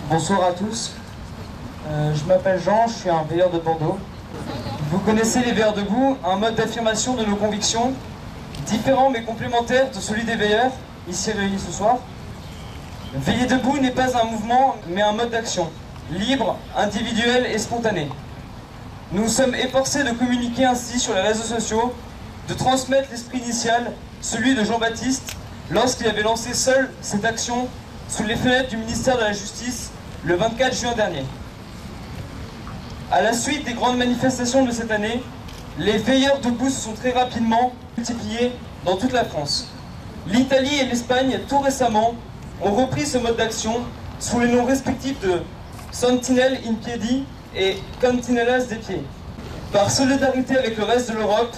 Bonsoir à tous. Je m'appelle Jean, je suis un veilleur de Bordeaux. Vous connaissez les veilleurs debout, un mode d'affirmation de nos convictions, différent mais complémentaire de celui des veilleurs, ici réunis ce soir. Veiller debout n'est pas un mouvement, mais un mode d'action, libre, individuel et spontané. Nous sommes efforcés de communiquer ainsi sur les réseaux sociaux, de transmettre l'esprit initial, celui de Jean-Baptiste, lorsqu'il avait lancé seul cette action sous les fenêtres du ministère de la Justice le 24 juin dernier. À la suite des grandes manifestations de cette année, les veilleurs debout se sont très rapidement multipliés dans toute la France. L'Italie et l'Espagne, tout récemment, ont repris ce mode d'action sous les noms respectifs de Sentinelle in Piedi et Centinelas de Pied. Par solidarité avec le reste de l'Europe,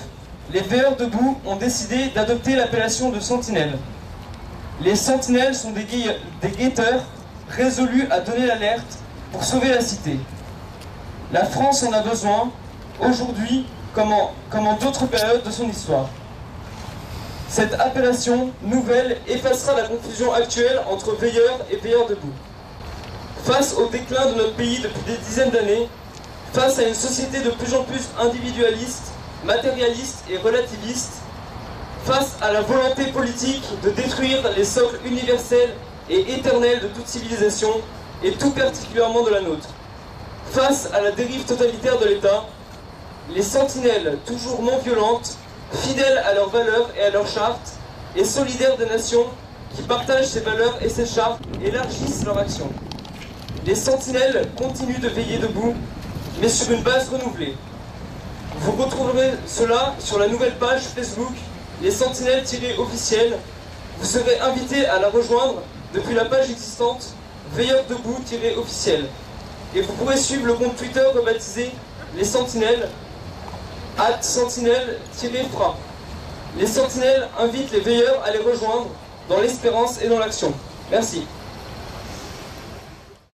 les veilleurs debout ont décidé d'adopter l'appellation de sentinelles. Les sentinelles sont des guetteurs résolus à donner l'alerte pour sauver la cité. La France en a besoin, aujourd'hui comme en d'autres périodes de son histoire. Cette appellation nouvelle effacera la confusion actuelle entre veilleurs et veilleurs debout. Face au déclin de notre pays depuis des dizaines d'années, face à une société de plus en plus individualiste, matérialiste et relativiste, face à la volonté politique de détruire les socles universels et éternels de toute civilisation, et tout particulièrement de la nôtre, face à la dérive totalitaire de l'État, les sentinelles, toujours non violentes, fidèles à leurs valeurs et à leurs chartes, et solidaires des nations qui partagent ces valeurs et ces chartes, élargissent leur action. Les sentinelles continuent de veiller debout, mais sur une base renouvelée. Vous retrouverez cela sur la nouvelle page Facebook, les sentinelles-officielles. Vous serez invité à la rejoindre depuis la page existante, veilleurs debout-officiel. Et vous pourrez suivre le compte Twitter rebaptisé les sentinelles, @sentinelle-fra. Les sentinelles invitent les veilleurs à les rejoindre dans l'espérance et dans l'action. Merci.